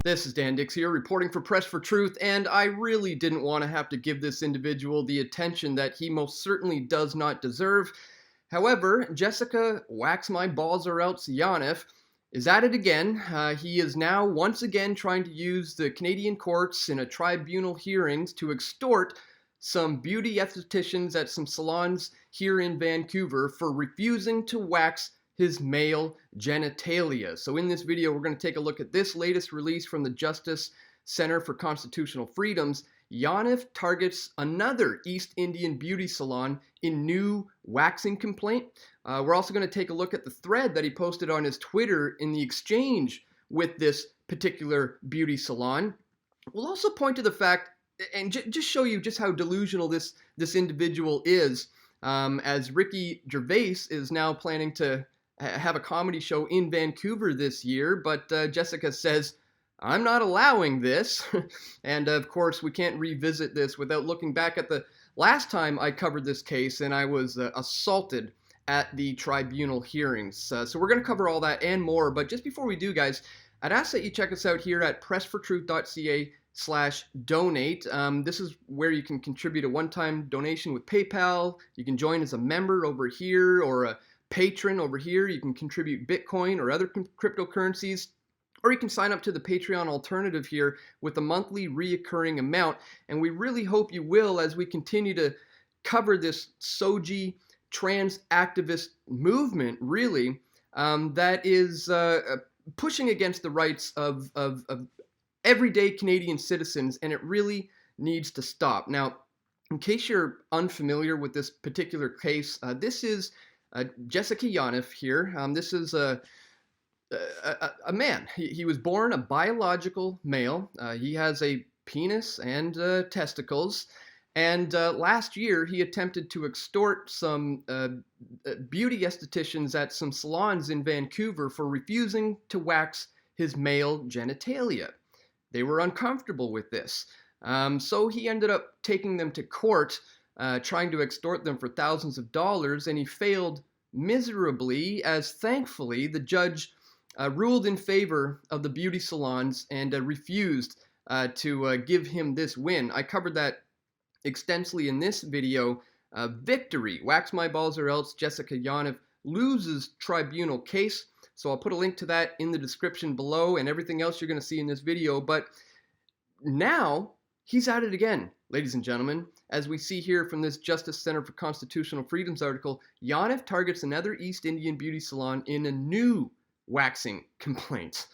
This is Dan Dix here, reporting for Press for Truth, and I really didn't want to have to give this individual the attention that he most certainly does not deserve. However, Jessica Wax My Balls or Else Yaniv is at it again. He is now once again trying to use the Canadian courts in a tribunal hearings to extort some beauty estheticians at some salons here in Vancouver for refusing to wax his male genitalia. So in this video, we're going to take a look at this latest release from the Justice Center for Constitutional Freedoms. Yaniv targets another East Indian beauty salon in new waxing complaint. We're also going to take a look at the thread that he posted on his Twitter in the exchange with this particular beauty salon. We'll also point to the fact and just show you just how delusional this individual is, as Ricky Gervais is now planning to have a comedy show in Vancouver this year, but Jessica says, I'm not allowing this. And of course, we can't revisit this without looking back at the last time I covered this case and I was assaulted at the tribunal hearings. So we're going to cover all that and more, but just before we do, guys, I'd ask that you check us out here at pressfortruth.ca/donate. This is where you can contribute a one-time donation with PayPal. You can join as a member over here or a patron over here. You can contribute Bitcoin or other cryptocurrencies, or you can sign up to the Patreon alternative here with a monthly reoccurring amount. And we really hope you will as we continue to cover this SOGI trans activist movement, really, that is pushing against the rights of everyday Canadian citizens, and it really needs to stop. Now, in case you're unfamiliar with this particular case, this is Jessica Yaniv here. This is a man. He was born a biological male. He has a penis and testicles. And last year, he attempted to extort some beauty estheticians at some salons in Vancouver for refusing to wax his male genitalia. They were uncomfortable with this. So he ended up taking them to court, trying to extort them for thousands of dollars, and he failed miserably, as thankfully the judge ruled in favor of the beauty salons and refused to give him this win. I covered that extensively in this video. Victory. Wax My Balls or Else Jessica Yaniv loses tribunal case. So I'll put a link to that in the description below and everything else you're going to see in this video. But now he's at it again, ladies and gentlemen. As we see here from this Justice Center for Constitutional Freedoms article, Yaniv targets another East Indian beauty salon in a new waxing complaint.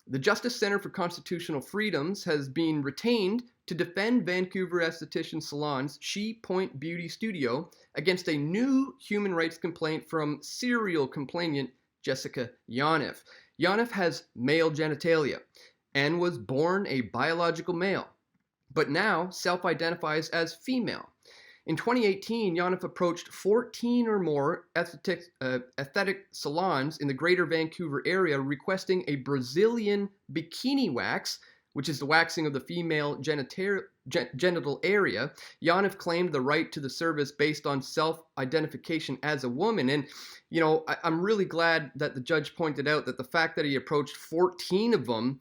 The Justice Center for Constitutional Freedoms has been retained to defend Vancouver esthetician salon's She Point Beauty Studio against a new human rights complaint from serial complainant Jessica Yaniv. Yaniv has male genitalia and was born a biological male, but now self-identifies as female. In 2018, Yaniv approached 14 or more aesthetic salons in the greater Vancouver area requesting a Brazilian bikini wax, which is the waxing of the female genital area. Yaniv claimed the right to the service based on self-identification as a woman. And, you know, I'm really glad that the judge pointed out that the fact that he approached 14 of them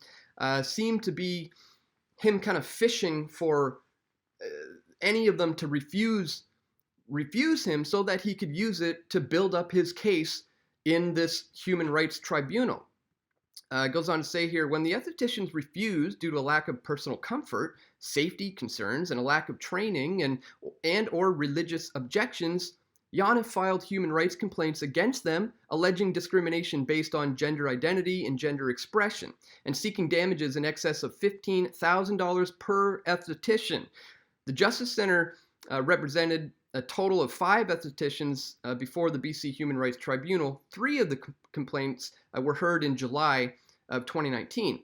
seemed to be him kind of fishing for any of them to refuse him so that he could use it to build up his case in this human rights tribunal. It goes on to say here, when the estheticians refused due to a lack of personal comfort, safety concerns, and a lack of training and or religious objections, Yaniv filed human rights complaints against them, alleging discrimination based on gender identity and gender expression, and seeking damages in excess of $15,000 per esthetician. The Justice Center represented a total of 5 estheticians before the BC Human Rights Tribunal. 3 of the complaints were heard in July of 2019.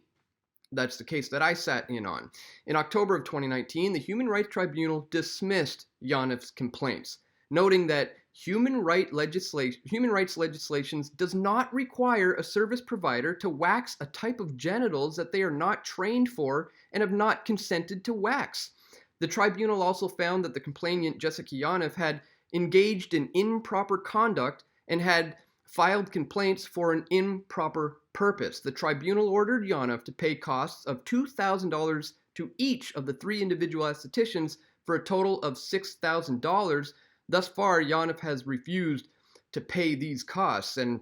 That's the case that I sat in on. In October of 2019, the Human Rights Tribunal dismissed Yaniv's complaints, noting that human rights legislation does not require a service provider to wax a type of genitals that they are not trained for and have not consented to wax. The tribunal also found that the complainant Jessica Yaniv had engaged in improper conduct and had filed complaints for an improper purpose. The tribunal ordered Yaniv to pay costs of $2,000 to each of the 3 individual estheticians for a total of $6,000. Thus far, Yaniv has refused to pay these costs, and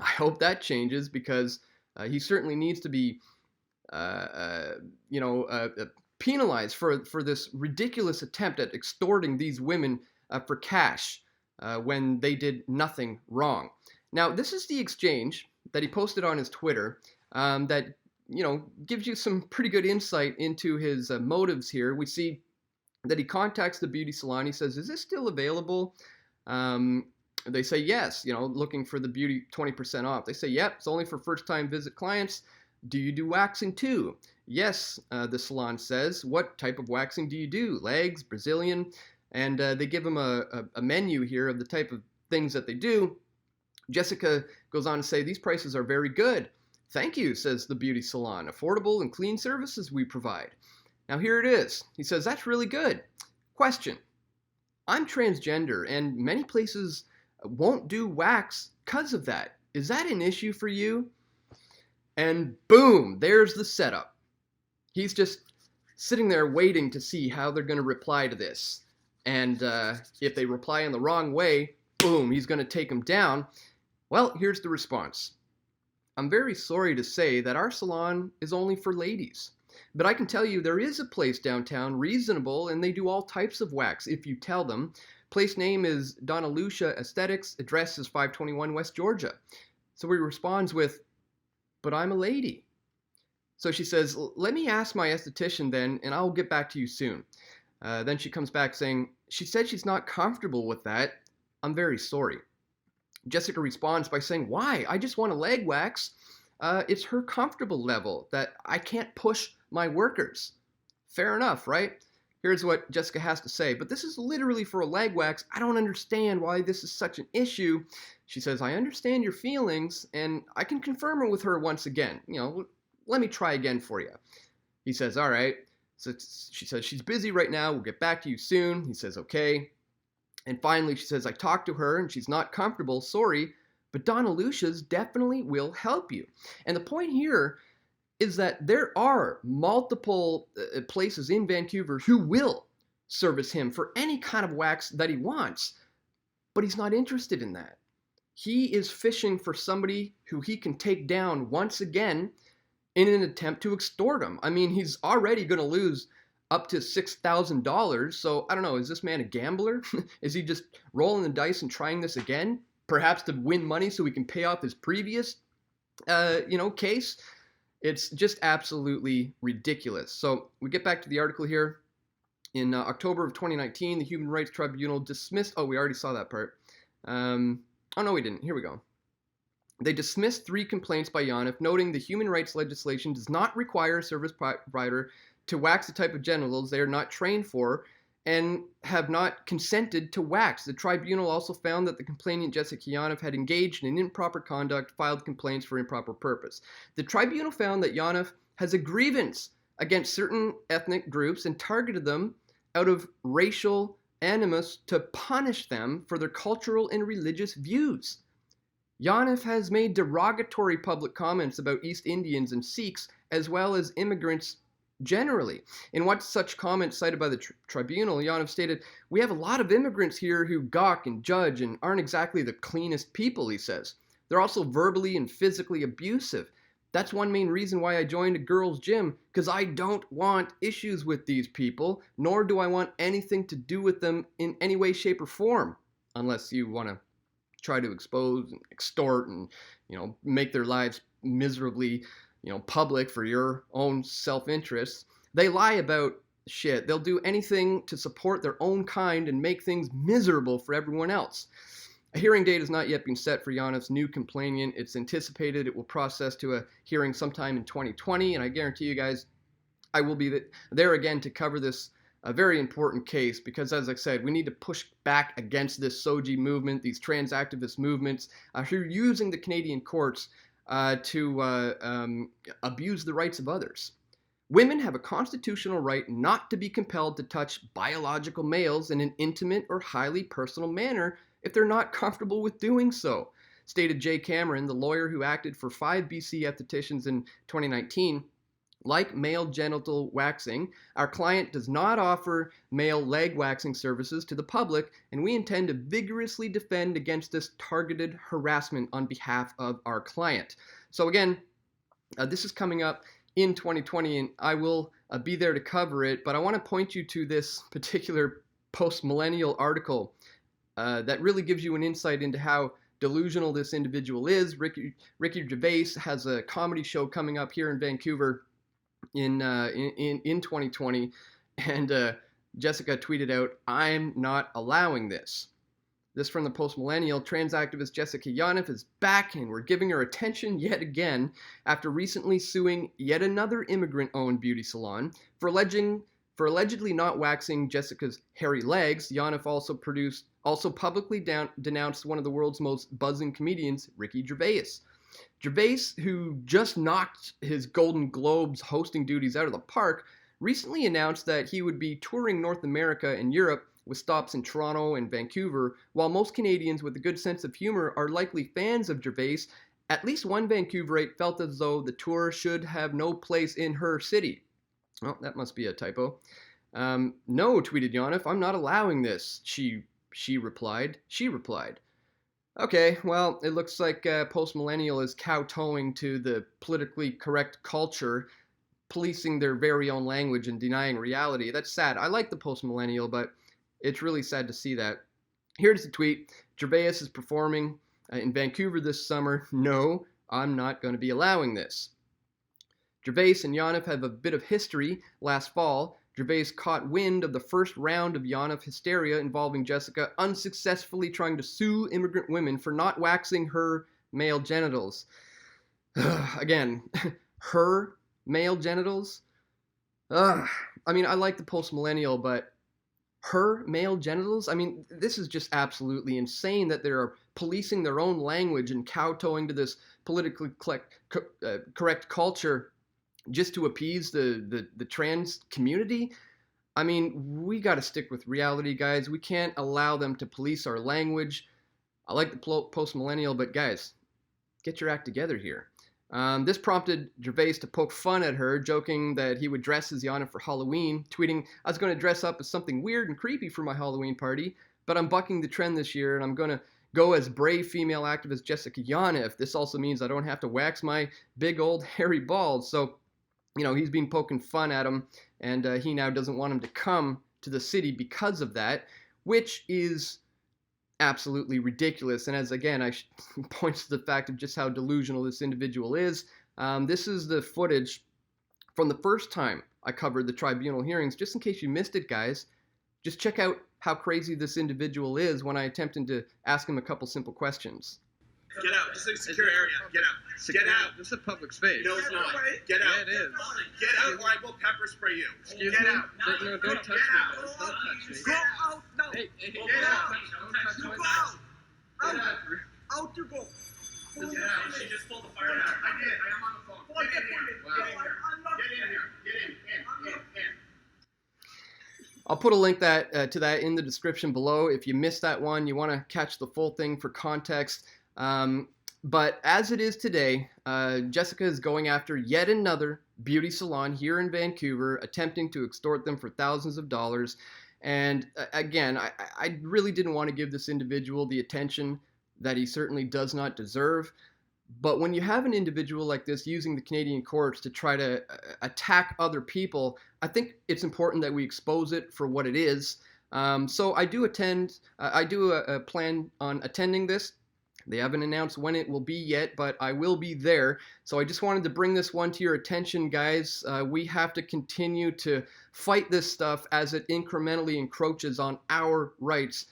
I hope that changes because he certainly needs to be, penalized for this ridiculous attempt at extorting these women for cash when they did nothing wrong. Now, this is the exchange that he posted on his Twitter that gives you some pretty good insight into his motives here. We see that he contacts the beauty salon. He says, "Is this still available?" They say yes, looking for the beauty 20% off. They say, "Yep, it's only for first-time visit clients. Do you do waxing too?" "Yes," the salon says. "What type of waxing do you do? Legs, Brazilian?" And they give him a menu here of the type of things that they do. Jessica goes on to say, "These prices are very good." "Thank you," says the beauty salon. "Affordable and clean services we provide." Now here it is. He says, "That's really good. Question. I'm transgender and many places won't do wax because of that. Is that an issue for you?" And boom, there's the setup. He's just sitting there waiting to see how they're going to reply to this. And if they reply in the wrong way, boom, he's going to take them down. Well, here's the response. "I'm very sorry to say that our salon is only for ladies. But I can tell you there is a place downtown, reasonable, and they do all types of wax if you tell them. Place name is Donna Lucia Aesthetics. Address is 521 West Georgia." So he responds with, "But I'm a lady." So she says, "Let me ask my esthetician then, and I'll get back to you soon." Then she comes back saying, "She said she's not comfortable with that. I'm very sorry." Jessica responds by saying, "Why? I just want a leg wax. It's her comfortable level that I can't push my workers." Fair enough, right? Here's what Jessica has to say. "But this is literally for a leg wax. I don't understand why this is such an issue." She says, "I understand your feelings, and I can confirm it with her once again. Let me try again for you." He says, "All right." So she says, "She's busy right now. We'll get back to you soon." He says, "Okay." And finally, she says, "I talked to her, and she's not comfortable. Sorry, but Donna Lucia's definitely will help you." And the point here is that there are multiple places in Vancouver who will service him for any kind of wax that he wants, but he's not interested in that. He is fishing for somebody who he can take down once again in an attempt to extort him. I mean, he's already going to lose up to $6,000. So I don't know, is this man a gambler? Is he just rolling the dice and trying this again? Perhaps to win money so he can pay off his previous, case? It's just absolutely ridiculous. So we get back to the article here. In October of 2019, the Human Rights Tribunal dismissed, we already saw that part. No, we didn't. Here we go. They dismissed 3 complaints by Yaniv, noting the human rights legislation does not require a service provider to wax the type of genitals they are not trained for and have not consented to wax. The tribunal also found that the complainant Jessica Yaniv had engaged in improper conduct, filed complaints for improper purpose. The tribunal found that Yaniv has a grievance against certain ethnic groups and targeted them out of racial animus to punish them for their cultural and religious views. Yaniv has made derogatory public comments about East Indians and Sikhs, as well as immigrants generally. In one such comment cited by the tribunal, Yaniv stated, "We have a lot of immigrants here who gawk and judge and aren't exactly the cleanest people," he says. "They're also verbally and physically abusive. That's one main reason why I joined a girls' gym, because I don't want issues with these people, nor do I want anything to do with them in any way, shape, or form, unless you want to try to expose and extort and, make their lives miserably, public for your own self-interest. They lie about shit. They'll do anything to support their own kind and make things miserable for everyone else." A hearing date has not yet been set for Yaniv's new complainant. It's anticipated it will process to a hearing sometime in 2020, and I guarantee you guys I will be there again to cover this a very important case because, as I said, we need to push back against this SOGI movement, these trans activist movements who are using the Canadian courts to abuse the rights of others. Women have a constitutional right not to be compelled to touch biological males in an intimate or highly personal manner if they're not comfortable with doing so. Stated Jay Cameron, the lawyer who acted for 5 BC estheticians in 2019, like male genital waxing, our client does not offer male leg waxing services to the public, and we intend to vigorously defend against this targeted harassment on behalf of our client. So again, this is coming up in 2020, and I will be there to cover it, but I want to point you to this particular post-millennial article that really gives you an insight into how delusional this individual is. Ricky Gervais has a comedy show coming up here in Vancouver in 2020, and Jessica tweeted out, "I'm not allowing this." This from the post-millennial. Trans activist Jessica Yaniv is back, and we're giving her attention yet again after recently suing yet another immigrant-owned beauty salon for allegedly not waxing Jessica's hairy legs. Yaniv also publicly denounced one of the world's most buzzing comedians, Ricky Gervais. Gervais, who just knocked his Golden Globes hosting duties out of the park, recently announced that he would be touring North America and Europe with stops in Toronto and Vancouver. While most Canadians with a good sense of humor are likely fans of Gervais, at least one Vancouverite felt as though the tour should have no place in her city. Oh, that must be a typo. No, tweeted Yaniv, I'm not allowing this, she replied. Okay, well, it looks like post-millennial is kowtowing to the politically correct culture, policing their very own language and denying reality. That's sad. I like the post-millennial, but it's really sad to see that. Here's the tweet. Gervais is performing in Vancouver this summer. No, I'm not going to be allowing this. Gervais and Yaniv have a bit of history. Last fall, Gervais caught wind of the first round of Yaniv hysteria involving Jessica unsuccessfully trying to sue immigrant women for not waxing her male genitals. Again, her male genitals? I mean, I like the post-millennial, but her male genitals? I mean, this is just absolutely insane that they're policing their own language and kowtowing to this politically correct culture just to appease the trans community. I mean, we got to stick with reality, guys. We can't allow them to police our language. I like the post-millennial, but guys, get your act together here. This prompted Gervais to poke fun at her, joking that he would dress as Yaniv for Halloween, tweeting, I was going to dress up as something weird and creepy for my Halloween party, but I'm bucking the trend this year, and I'm going to go as brave female activist Jessica Yaniv. This also means I don't have to wax my big old hairy balls. So, you know, he's been poking fun at him, and he now doesn't want him to come to the city because of that, which is absolutely ridiculous. And as again, I points to the fact of just how delusional this individual is. This is the footage from the first time I covered the tribunal hearings. Just in case you missed it, guys, just check out how crazy this individual is when I attempted to ask him a couple simple questions. Get out. This is a secure area. Get out. Get out. This is a public space. No, it's not. Get out. Yeah, it is. Get out or I will pepper spray you. Excuse Get me? out. No, don't touch me, man. Don't touch me. Go out now. Hey, Get get out. Don't touch You my go out. Get out. Out you go. Get out. She just pulled the fire out. I did. I am on the phone. Get in here. Wow. Get in here. Get in here. Get in. I'll put a link to that in the description below. If you missed that one, you want to catch the full thing for context. But as it is today, Jessica is going after yet another beauty salon here in Vancouver, attempting to extort them for thousands of dollars. And again, I really didn't want to give this individual the attention that he certainly does not deserve. But when you have an individual like this using the Canadian courts to try to attack other people, I think it's important that we expose it for what it is. So I do plan on attending this. They haven't announced when it will be yet, but I will be there. So I just wanted to bring this one to your attention, guys. We have to continue to fight this stuff as it incrementally encroaches on our rights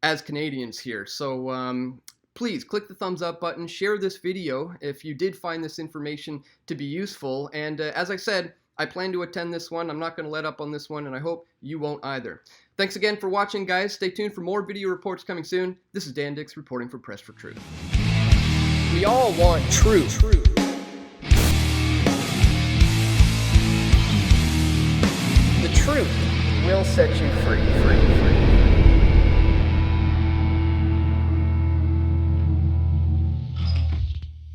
as Canadians here. So please click the thumbs up button, share this video if you did find this information to be useful. And as I said, I plan to attend this one. I'm not going to let up on this one, and I hope you won't either. Thanks again for watching, guys. Stay tuned for more video reports coming soon. This is Dan Dix reporting for Press for Truth. We all want truth. The truth will set you free.